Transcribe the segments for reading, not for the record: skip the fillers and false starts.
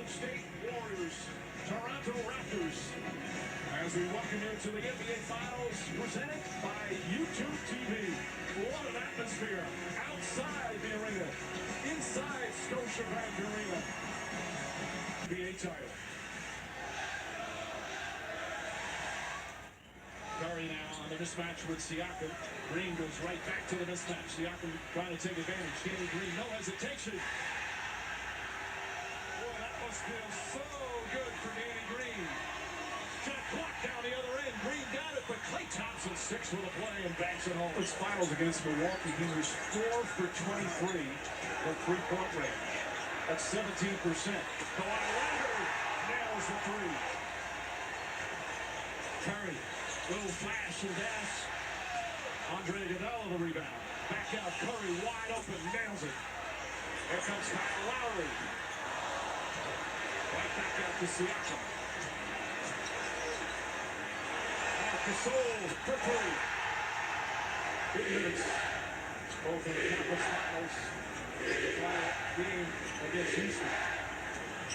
Golden State Warriors, Toronto Raptors. As we welcome you to the NBA Finals, presented by YouTube TV. What an atmosphere outside the arena, inside Scotiabank Arena. NBA title. Curry now on the mismatch with Siakam. Green goes right back to the mismatch. Siakam trying to take advantage. Danny Green, no hesitation. Boy, that must feel so good for Danny Green. Shot clock down the other end. Green got it, but Klay Thompson sticks with the play and banks it home. His finals against Milwaukee, he was 4 for 23 from three-point range. That's 17%. Kawhi Leonard nails the three. Curry, little flash and dash. Andre Iguodala the rebound. Back out, Curry wide open, nails it. Here comes Kyle Lowry. Right back out to Siakam. Gasol for three. 8 minutes. Both in the conference finals. The final game against Houston.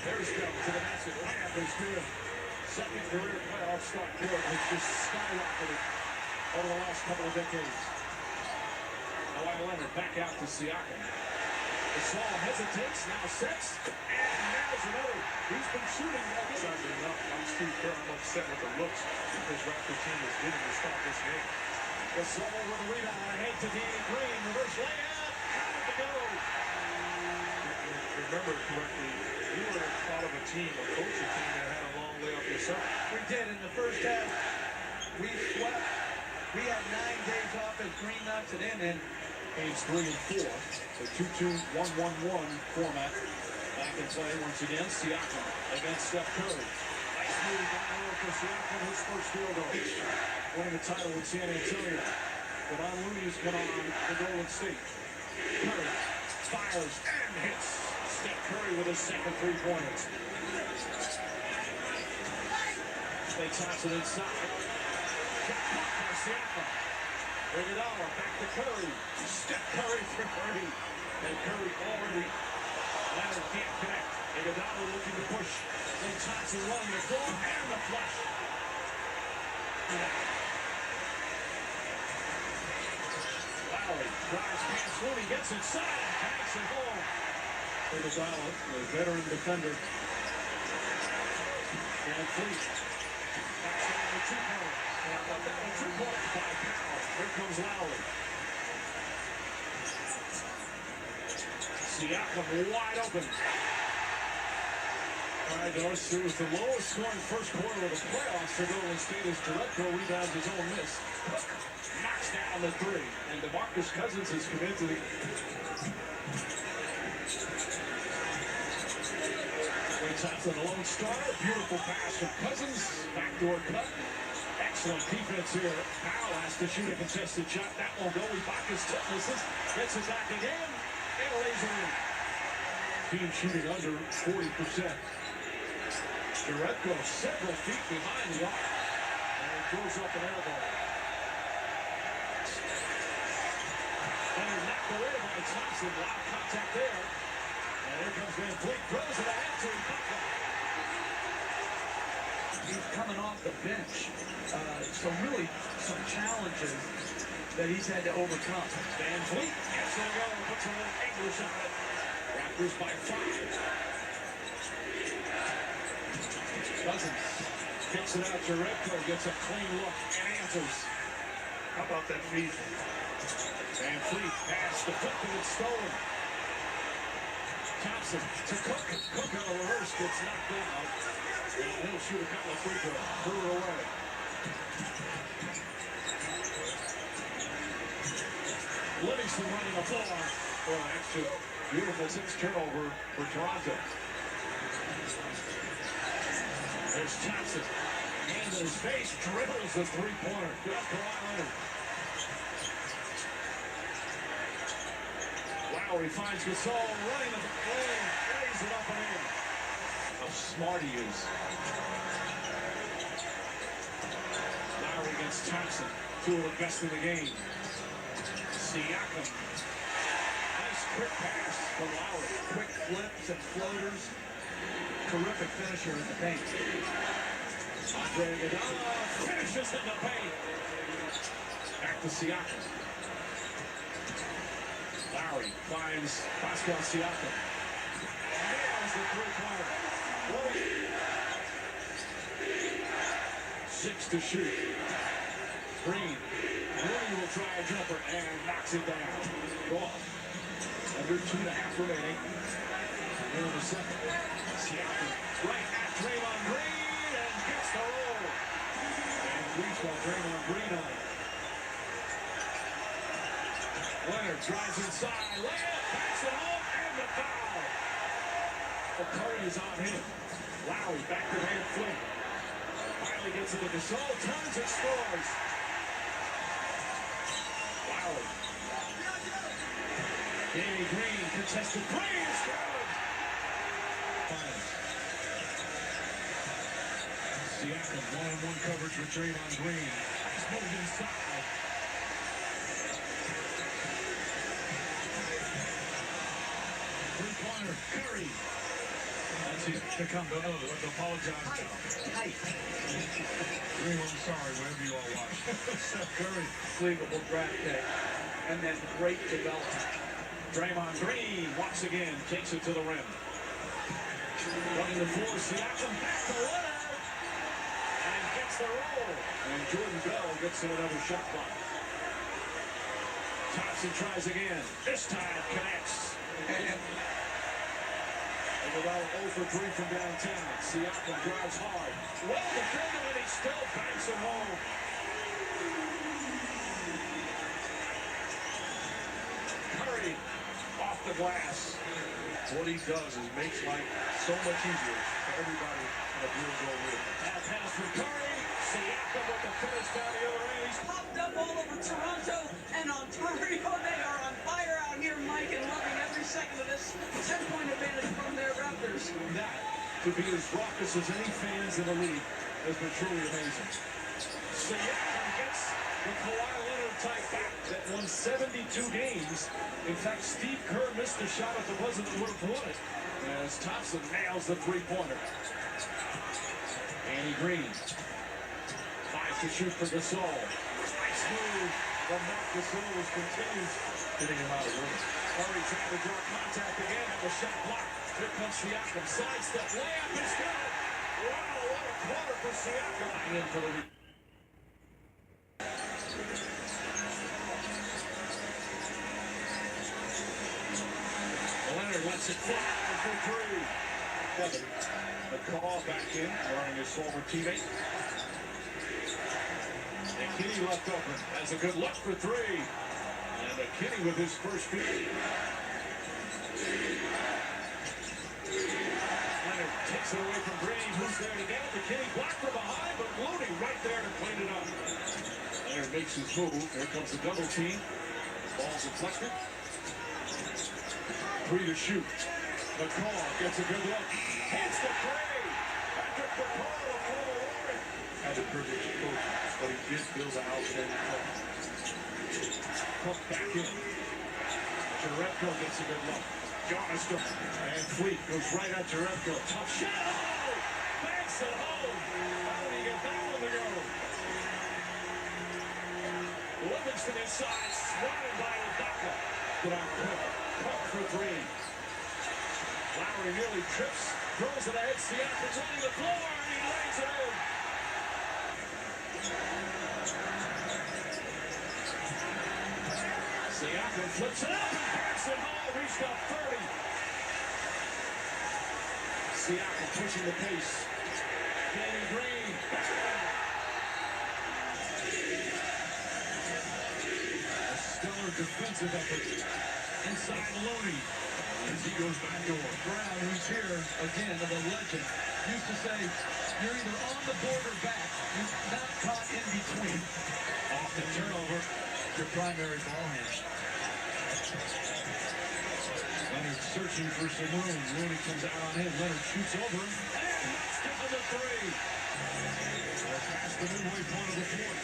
There's Bell to the basket. Lamb is good. Second career playoff start for him. It's just skyrocketed over the last couple of decades. Kawhi Leonard back out to Siakam. Gasol hesitates, now sets, and nails another. He's been shooting again. I'm Steve Kerr. I'm upset with the looks this Raptor team is getting to start this game. Gasol with a rebound. Ahead to Danny Green. Reverse layup. Got to go. Remember correctly, you were part of a team, a coaching team that had a long layup yourself. We did in the first half. We swept. We had 9 days off as Green knocks it in, and games 3 and 4. So 2-2-1-1-1 format. Back in play once again. Siakam against Steph Curry. Nice move down low for Siakam. His first field goal. Winning the title with San Antonio. Devon Looney's been on the Golden State. Curry fires and hits. Steph Curry with his second three-pointers. Klay Thompson inside. Shot blocked by Siakam. Iguodala back to Curry. Steph Curry for three. And Curry already. Leonard can't connect. Iguodala looking to push. Klay Thompson running the floor and the flush. Lowry drives past Looney, gets inside and banks it home. Iguodala, the veteran defender. And Fleet. Backs on the two-point. And 2 points by Powell. Here comes Lowry. Siakam wide open. All right, Doris, it was the lowest scoring first quarter of the playoffs for Golden State as Director rebounds his own miss. Knocks down the three. And DeMarcus Cousins has come into the... Klay Thompson, the lone starter. Beautiful pass from Cousins. Backdoor cut. Excellent defense here. Powell has to shoot a contested shot. That won't go. Ibaka's tip misses. Gets it back again. And lays it in. Team shooting under 40%. Jerebko several feet behind the arc. And throws up an air ball. And knocked away by Thompson. A lot of contact there. And here comes Van Fleet. Throws it ahead to Ibaka. he's coming off the bench. So really some challenges that he's had to overcome. Van Fleet gets it go. Puts a little English on it. Raptors by 5. Cousins kicks it out to Jerebko, gets a clean look and answers. How about that feed? Van Fleet pass deflected and stolen. Thompson to Cook. Cook on the reverse gets knocked down. And he'll shoot a couple of free throws. Threw it away. Livingston running the floor. Well, that's just beautiful 6 turnover for Toronto. There's Thompson. Hand in his face, dribbles the three-pointer. Good up Kawhi Leonard. Lowry finds Gasol running the lane, lays it up and in. How smart he is. Lowry against Thompson, 2 of the best in the game. Siakam. Nice quick pass from Lowry. Quick flips and floaters. terrific finisher in the paint. Andre Iguodala finishes in the paint. Back to Siakam. Lowry finds Pascal Siakam. Nails the three-pointer. 6 to shoot. Green. Green will try a jumper and knocks it down. Off. Under 2.5 remaining. Here in the second. Siakam right at Draymond Green and gets the roll. And reach while Draymond Green on it. Leonard drives inside. Layup. Backs it home. And the foul. Curry is on him. Lowry back to hand flip. Finally gets it to Gasol. Turns and scores. Lowry. Danny Green contested three is good. Siakam one-on-one coverage with Draymond Green. He's moved inside. Three-pointer. Curry. That's it. To come to apologize now. Green, I'm sorry, whenever you all watch. Steph Curry, believable draft pick, and then great development. Draymond Green once again takes it to the rim. Running the floor, Siakam back to Leonard. And gets the roll. And Jordan Bell gets in another shot clock. Thompson tries again. This time connects. And about 0 for 3 from downtown. Siakam drives hard. Well defended, and he still banks it home. Curry off the glass. What he does is makes life so much easier for everybody in a real goal with. Now pass from Curry. Siakam with the finish down the other end. He's Popped up all over Toronto and Ontario. They are on fire out here, Mike, and loving every second of this 10-point advantage from their Raptors. that to be as raucous as any fans in the league has been truly amazing. Siakam gets the Kawhi Leonard type back that won 72 games. In fact, Steve Kerr missed a shot at the buzzer that would have won it as Thompson nails the three-pointer. Danny Green. 5 to shoot for Gasol. Nice move from Marc Gasol, which continues Getting him out of room. Curry trying to draw contact again. That was shot blocked. Here comes Siakam. Sidestep. Layup is good. Wow, what a quarter for Siakam. In for the lead. Leonard lets it fly for three. The call back in, wearing his former teammate. And Kenny left open. Has a good look for three. And Kenny with his first field. Leonard takes it away from Green. Who's there to get it? McKinney blocked from behind, but Looney right there to clean it up. Leonard makes his move. Here comes the double team. Ball's deflected. 3 to shoot. McCall gets a good look. Hits the three. Patrick McCall, a former Warrior. Had the privilege of coaching, but he did build an outstanding play. Cook back in. Jerebko gets a good look. Giannis and Fleet goes right at Jerebko. Tough shot. Oh! Banks it home. How did he get that one to go? Livingston inside. Swatted by Udaka. Good on Cook. Cook for three. Lowry nearly trips. Throws it ahead. Siakam's running the floor. And he lays it in. Siakam flips it up and backs it home. He's got 30. Siakam pushing the pace. Danny Green. A stellar defensive effort. Inside Looney. As he goes back door. Brown, who's here again, the legend, used to say, you're either on the board or back. You're not caught in between. Off the turnover. Your primary ball handler. Leonard searching for some room. Looney comes out on him. Leonard shoots over him. And knocks down the three. Past the midway point of the fourth.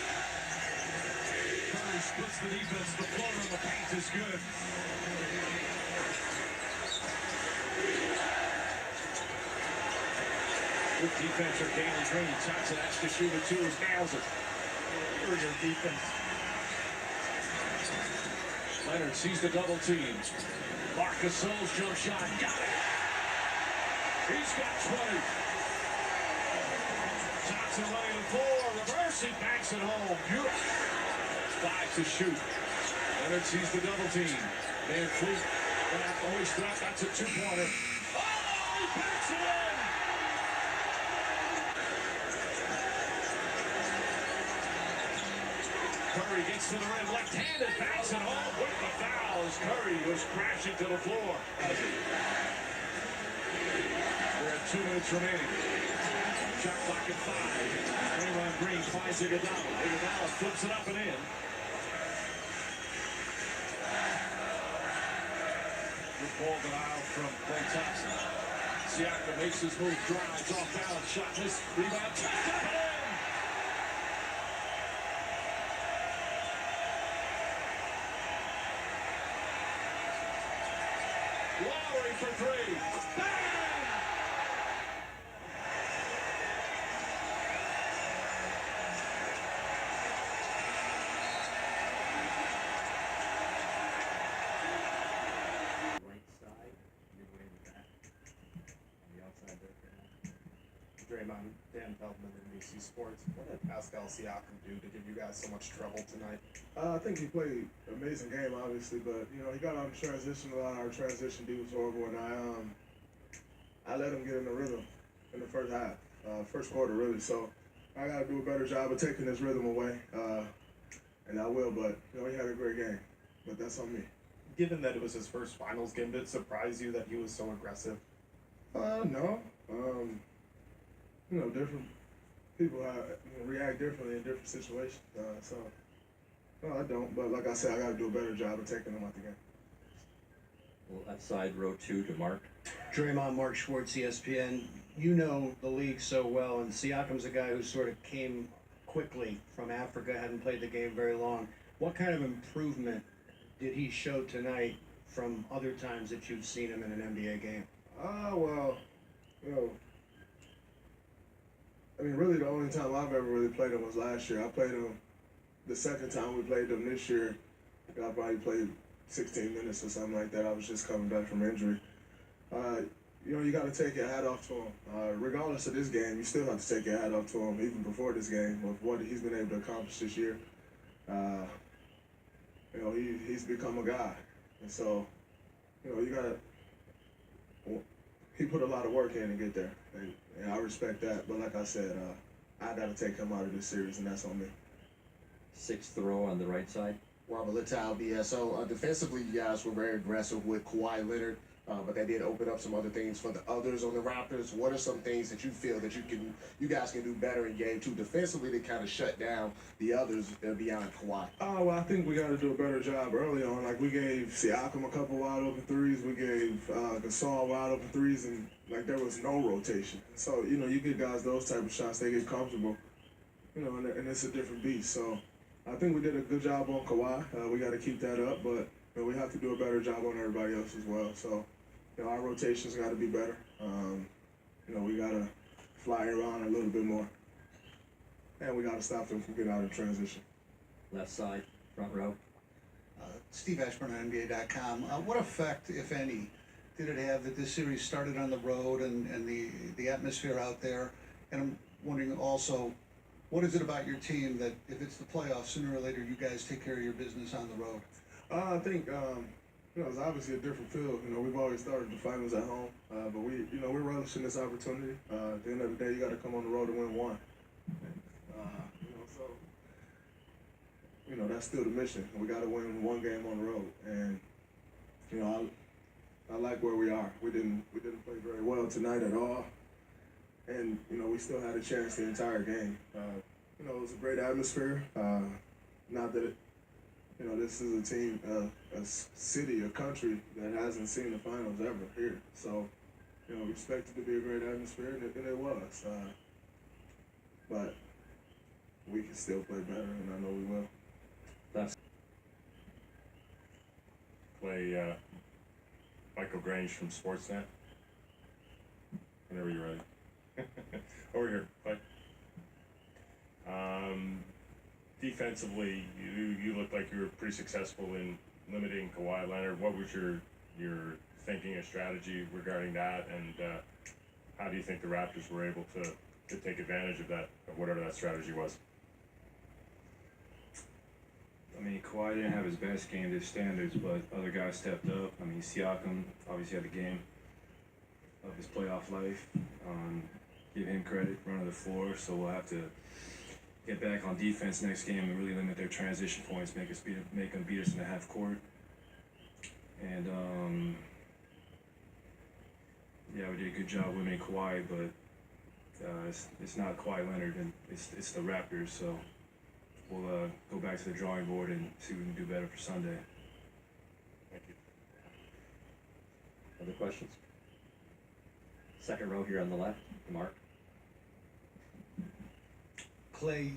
Curry splits the defense. The floater on the paint is good. Good defense for Galen Green. Thompson has to shoot it too. Nails it. Very good defense. Leonard sees the double team. Marcus Soul's jump shot. Got it. He's got 20. Thompson running the floor. Reverse. He banks it home. Beautiful. 5 to shoot. Leonard sees the double team. Van Fleet. Always thought that's a two-pointer. Oh, he backs it in. Curry gets to the rim, left-handed, banks it home with the foul as Curry was crashing to the floor. We're at 2 minutes remaining. Shot clock at 5. Draymond Green finds Iguodala. Iguodala flips it up and in. Good ball denial from Klay Thompson. Siakam makes his move, drives off balance, shot missed, rebound, tipped up and in. Lowry for 3. Bang! Draymond, Dan Feldman, NBC Sports. What did Pascal Siakam do to give you guys so much trouble tonight? I think he played an amazing game, obviously, but you know he got out of transition. A lot of our transition D was horrible, and I let him get in the rhythm in the first half, first quarter really. So I got to do a better job of taking his rhythm away, and I will. But you know he had a great game, but that's on me. Given that it was his first finals game, did it surprise you that he was so aggressive? No. You know, different people react differently in different situations. So, no, I don't. But like I said, I got to do a better job of taking them out the game. Left side, row 2 to Mark. Draymond, Mark Schwartz, ESPN. You know the league so well, and Siakam's a guy who sort of came quickly from Africa, hadn't played the game very long. What kind of improvement did he show tonight from other times that you've seen him in an NBA game? Well, you know, I mean, really the only time I've ever really played him was last year. I played him the second time we played him this year. I probably played 16 minutes or something like that. I was just coming back from injury. You know, you got to take your hat off to him. Regardless of this game, you still have to take your hat off to him, even before this game, with what he's been able to accomplish this year. You know, he's become a guy. And so, you know, you got to... He put a lot of work in to get there, and I respect that. But like I said, I got to take him out of this series, and that's on me. 6th row on the right side. Robert Littal, BSO. Defensively, you guys were very aggressive with Kawhi Leonard, but that did open up some other things for the others on the Raptors. What are some things that you feel that you guys can do better in Game 2 defensively to kind of shut down the others that are beyond Kawhi? Well, I think we got to do a better job early on. Like, we gave Siakam a couple wide open threes. We gave Gasol wide open threes, and, like, there was no rotation. So, you know, you get guys those type of shots, they get comfortable, you know, and it's a different beast. So I think we did a good job on Kawhi. We got to keep that up, but you know, we have to do a better job on everybody else as well. So, you know, our rotations got to be better. You know, we got to fly around a little bit more. And we got to stop them from getting out of transition. Left side, front row. Steve Ashburn on NBA.com. What effect, if any, did it have that this series started on the road and the atmosphere out there? And I'm wondering also, what is it about your team that if it's the playoffs, sooner or later you guys take care of your business on the road? I think, you know, it's obviously a different feel. You know, we've always started the finals at home, but we're relishing this opportunity. At the end of the day, you got to come on the road and win one. You know, so, you know, that's still the mission. We got to win one game on the road, and you know, I like where we are. We didn't play very well tonight at all, and you know, we still had a chance the entire game. You know, it was a great atmosphere. Not that you know, this is a team, a city, a country that hasn't seen the finals ever here. So, you know, we expect it to be a great atmosphere, and it was. But we can still play better, and I know we will. That's Play Michael Grange from Sportsnet. Whenever you're ready. Over here, Clay. Defensively, you looked like you were pretty successful in limiting Kawhi Leonard. What was your thinking and strategy regarding that, and how do you think the Raptors were able to take advantage of that, of whatever that strategy was? I mean, Kawhi didn't have his best game to standards, but other guys stepped up. I mean, Siakam obviously had the game of his playoff life. Give him credit, running the floor, so we'll have to get back on defense next game and really limit their transition points, make them beat us in the half court. And yeah, we did a good job limiting Kawhi, but it's not Kawhi Leonard, and it's the Raptors, so we'll go back to the drawing board and see what we can do better for Sunday. Thank you. Other questions? Second row here on the left, Mark. Clay,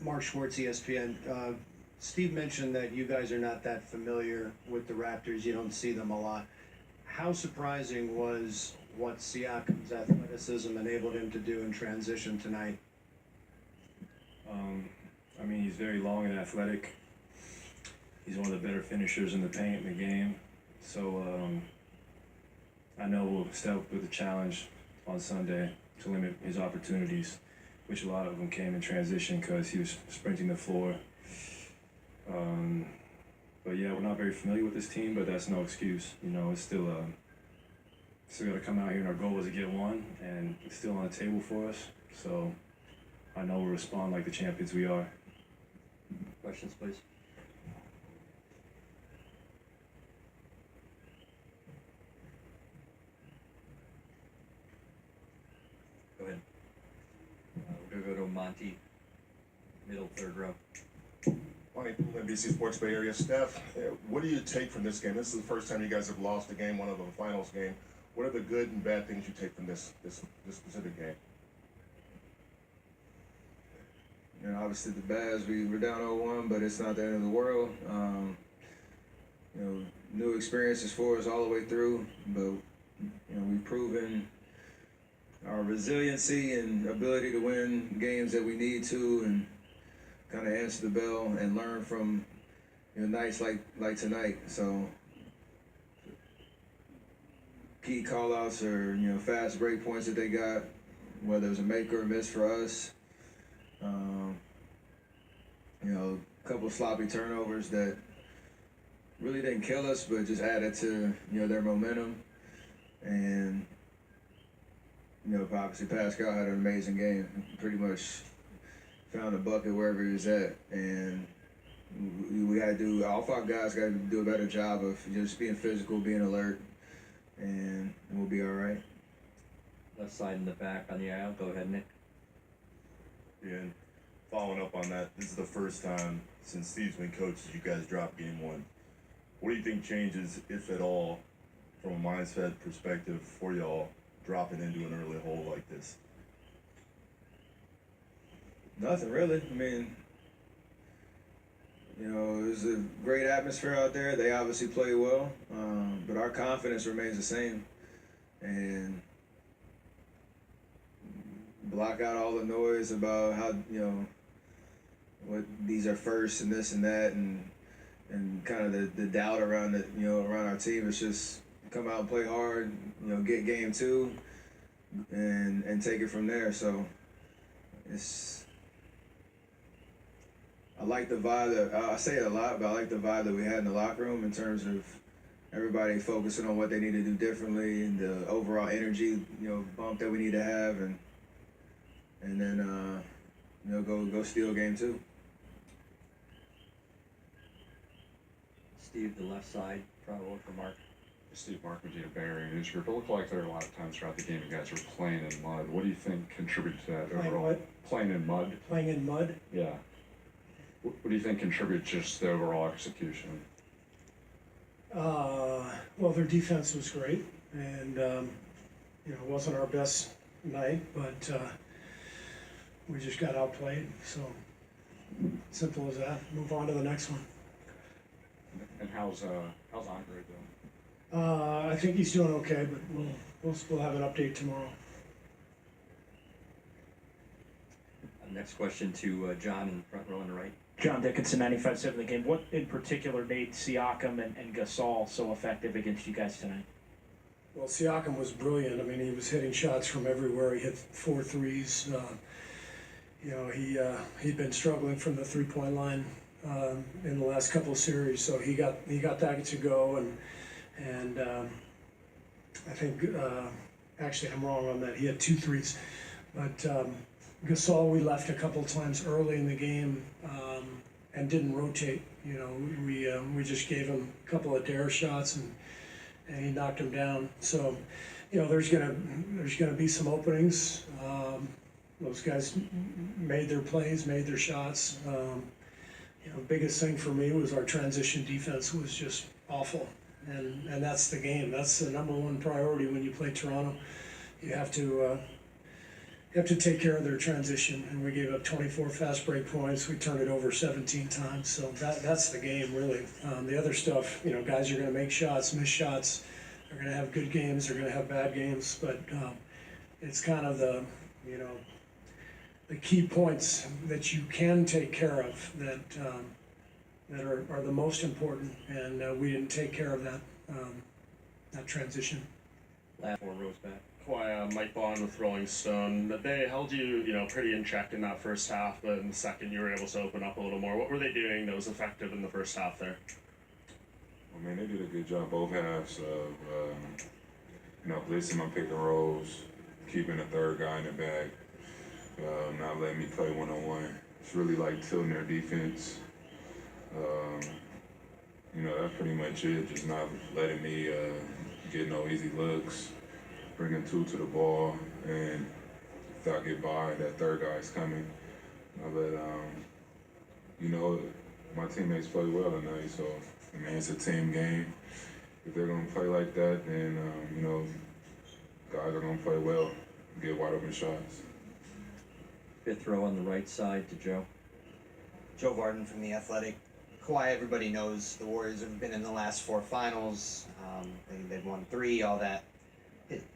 Mark Schwartz, ESPN. Steve mentioned that you guys are not that familiar with the Raptors. You don't see them a lot. How surprising was what Siakam's athleticism enabled him to do in transition tonight? I mean, he's very long and athletic. He's one of the better finishers in the paint in the game. So I know we'll step up with the challenge on Sunday to limit his opportunities, which a lot of them came in transition because he was sprinting the floor. But yeah, we're not very familiar with this team, but that's no excuse. You know, it's still got to come out here, and our goal is to get one, and it's still on the table for us. So I know we'll respond like the champions we are. Questions, please. Go ahead. We're gonna go to Monty, middle third row. Mike, NBC Sports Bay Area. Steph, what do you take from this game? This is the first time you guys have lost a game, one of the finals game. What are the good and bad things you take from this specific game? You know, obviously the Bads, we were down 0-1, but it's not the end of the world. You know, new experiences for us all the way through, but you know, we've proven our resiliency and ability to win games that we need to, and kind of answer the bell and learn from, you know, nights like tonight. So key call-outs or, you know, fast break points that they got, whether it was a make or a miss for us. You know, a couple of sloppy turnovers that really didn't kill us, but just added to, you know, their momentum. And, you know, obviously Pascal had an amazing game. Pretty much found a bucket wherever he was at. And we got to do, all five guys got to do a better job of just being physical, being alert, and we'll be all right. Left side in the back on the aisle. Go ahead, Nick. Yeah, and following up on that, this is the first time since Steve's been coached that you guys dropped game one. What do you think changes, if at all, from a mindset perspective for y'all dropping into an early hole like this? Nothing really. I mean, you know, it was a great atmosphere out there. They obviously played well, but our confidence remains the same. And block out all the noise about how, you know, what these are first and this and that, and kind of the doubt around it, you know, around our team. It's just come out and play hard, you know, get game two, and take it from there. So I like the vibe that, I say it a lot, but I like the vibe that we had in the locker room in terms of everybody focusing on what they need to do differently, and the overall energy, you know, bump that we need to have, and then you know, go steal game two. Steve, the left side, probably for Mark. Steve Mark, Virginia Bay Area News Group. It looked like there were a lot of times throughout the game you guys were playing in mud. What do you think contributed to that Playing overall? what? Playing in mud. Playing in mud? Yeah. What do you think contributed just the overall execution? Well, their defense was great, and you know, it wasn't our best night, but we just got outplayed. So simple as that. Move on to the next one. And how's Andre doing? I think he's doing okay, but we'll have an update tomorrow. Next question to John in the front row on the right. John Dickinson, 95.7 The Game. What in particular made Siakam and Gasol so effective against you guys tonight? Well, Siakam was brilliant. I mean, he was hitting shots from everywhere. He hit 4 threes. You know, he'd been struggling from the 3-point line in the last couple of series, so he got that to go. And I think actually I'm wrong on that. He had 2 threes, but Gasol we left a couple of times early in the game and didn't rotate. You know, we just gave him a couple of dare shots and he knocked him down. So, you know, there's gonna be some openings. Those guys made their plays, made their shots. You know, biggest thing for me was our transition defense was just awful, and that's the game. That's the number one priority when you play Toronto. You have to take care of their transition, and we gave up 24 fast break points. We turned it over 17 times, so that's the game really. The other stuff, you know, guys are going to make shots, miss shots. They're going to have good games. They're going to have bad games, but it's kind of the, you know, the key points that you can take care of that are the most important, and we didn't take care of that transition. Last 4 rows back. Mike Bond with Rolling Stone. They held you, pretty in check in that first half, but in the second you were able to open up a little more. What were they doing that was effective in the first half there? I mean, they did a good job both halves of, blitzing my pick and rolls, keeping the third guy in the back, not letting me play one-on-one. It's really like tilting their defense. That's pretty much it. Just not letting me get no easy looks, bringing 2 to the ball, and if I get by, that third guy's coming. My teammates play well tonight, so it's a team game. If they're gonna play like that, then guys are gonna play well, get wide open shots. 5th row on the right side to Joe. Joe Varden from The Athletic. Kawhi, everybody knows the Warriors have been in the last 4 finals. They've won 3, all that.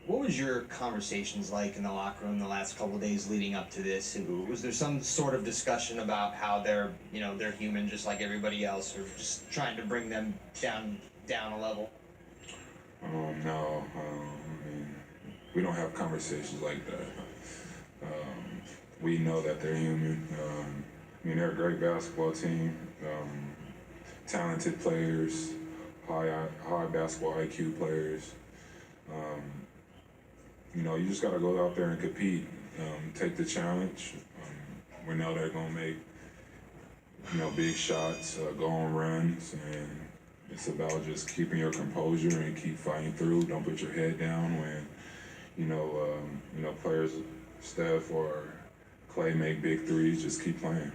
What was your conversations like in the locker room the last couple of days leading up to this? Was there some sort of discussion about how they're human just like everybody else, or just trying to bring them down a level? No, we don't have conversations like that. We know that they're human. They're a great basketball team, talented players, high basketball IQ players. You just got to go out there and compete, take the challenge. We know they're going to make, big shots, go on runs, and it's about just keeping your composure and keep fighting through. Don't put your head down when, players, Steph or Clay make big threes, just keep playing.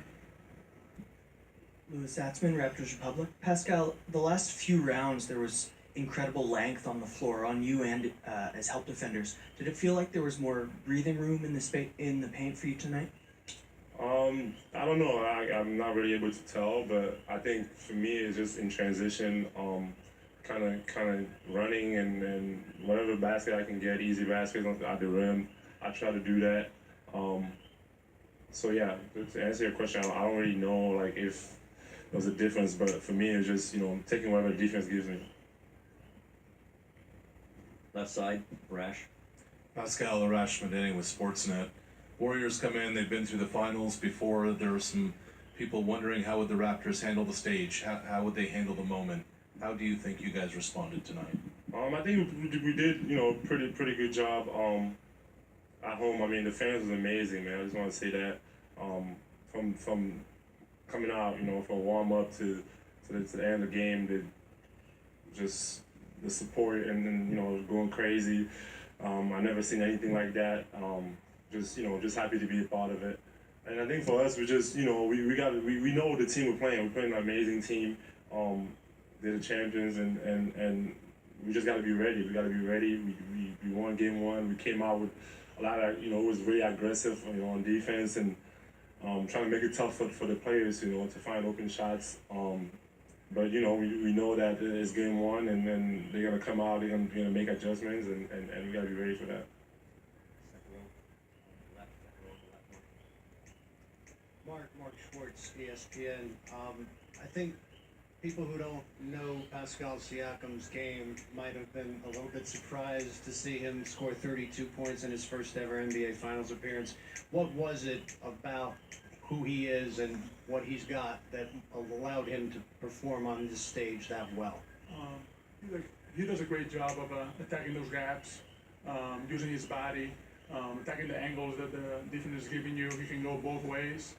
Louis Zatzman, Raptors Republic. Pascal, the last few rounds there was incredible length on the floor on you and as help defenders. Did it feel like there was more breathing room in the paint for you tonight? I don't know. I'm not really able to tell, but I think for me it's just in transition, kind of running and whatever basket I can get, easy baskets at the rim, I try to do that. So yeah, to answer your question, I don't really know like if there's a difference, but for me it's just taking whatever the defense gives me. Left side, Rash. Pascal Arash Medeni with Sportsnet. Warriors come in, they've been through the finals before. There were some people wondering how would the Raptors handle the stage, how would they handle the moment. How do you think you guys responded tonight? I think we did, pretty good job at home. I mean, the fans was amazing, man. I just want to say that from coming out, from warm up to the end of the game, just the support and then going crazy. I never seen anything like that. Just happy to be a part of it. And I think for us, we just we know the team we're playing. We're playing an amazing team. They're the champions, and we just got to be ready. We got to be ready. We won game 1. We came out with a lot of it was really aggressive on defense and trying to make it tough for the players to find open shots. But we know that it's game 1, and then they're gonna come out. They're gonna make adjustments, and we gotta be ready for that. Mark Schwartz, ESPN. I think people who don't know Pascal Siakam's game might have been a little bit surprised to see him score 32 points in his first ever NBA Finals appearance. What was it about who he is and what he's got that allowed him to perform on this stage that well? He does a great job of attacking those gaps, using his body, attacking the angles that the defense is giving you. He can go both ways.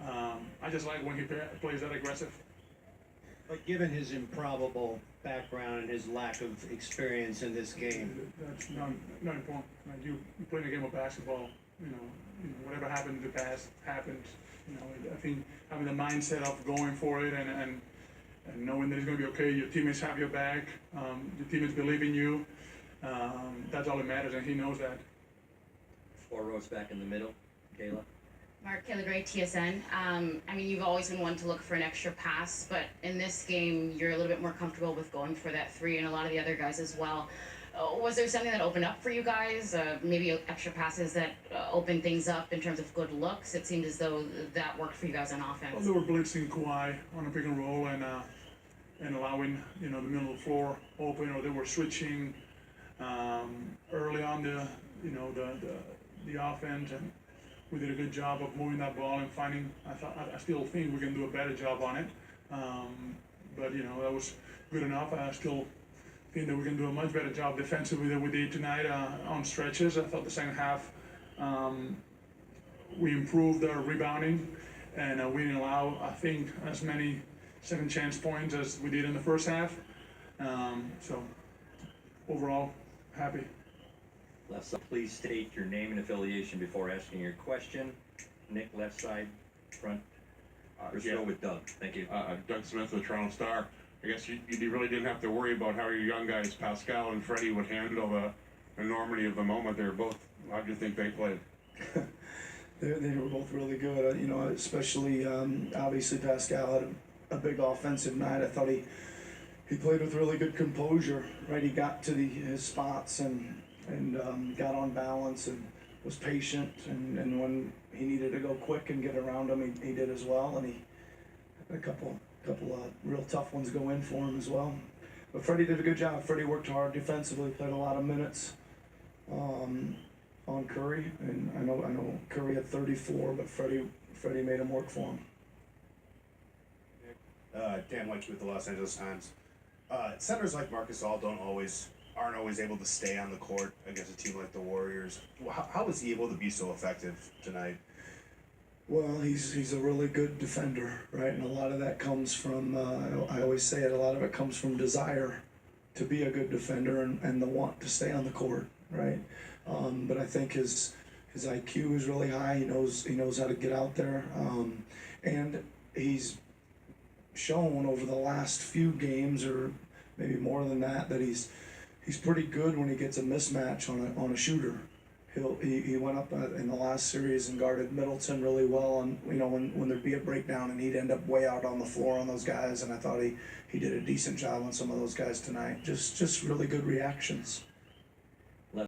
I just like when he plays that aggressive. But given his improbable background and his lack of experience in this game, That's not important. Like you play a game of basketball, whatever happened in the past happened. I think having the mindset of going for it and knowing that it's going to be okay, your teammates have your back, your teammates believe in you, that's all that matters, and he knows that. 4 rows back in the middle, Kayla. Mark, Kayla Gray, TSN. You've always been one to look for an extra pass, but in this game, you're a little bit more comfortable with going for that three, and a lot of the other guys as well. Was there something that opened up for you guys? Maybe extra passes that opened things up in terms of good looks? It seemed as though that worked for you guys on offense. Well, they were blitzing Kawhi on a pick and roll and allowing the middle of the floor open, or they were switching early on the offense, and we did a good job of moving that ball and finding. I still think we can do a better job on it, but that was good enough. I still think that we can do a much better job defensively than we did tonight on stretches. I thought the second half we improved our rebounding, and we didn't allow, I think, as many second chance points as we did in the first half. So overall, happy. Left side, please state your name and affiliation before asking your question. Nick, left side, front. Let's go with Doug. Thank you. Doug Smith with Toronto Star. I guess you really didn't have to worry about how your young guys, Pascal and Freddie, would handle the enormity of the moment. They were both. How do you think they played? They were both really good. Especially obviously Pascal had a big offensive night. I thought he played with really good composure. Right, he got to his spots and got on balance and was patient. And when he needed to go quick and get around him, he did as well. And he had a couple real tough ones go in for him as well. But Freddie did a good job. Freddie worked hard defensively, played a lot of minutes on Curry, and I know Curry had 34, but Freddie made him work for him. Dan Leitch with the Los Angeles Times. Centers like Marcus All aren't always able to stay on the court against a team like the Warriors. How was he able to be so effective tonight? Well, he's a really good defender, right? And a lot of that comes from, I always say it, a lot of it comes from desire to be a good defender and the want to stay on the court, right? But I think his IQ is really high. He knows how to get out there, and he's shown over the last few games, or maybe more than that, that he's pretty good when he gets a mismatch on a shooter. He went up in the last series and guarded Middleton really well, and when there'd be a breakdown and he'd end up way out on the floor on those guys, and I thought he did a decent job on some of those guys tonight. Just really good reactions.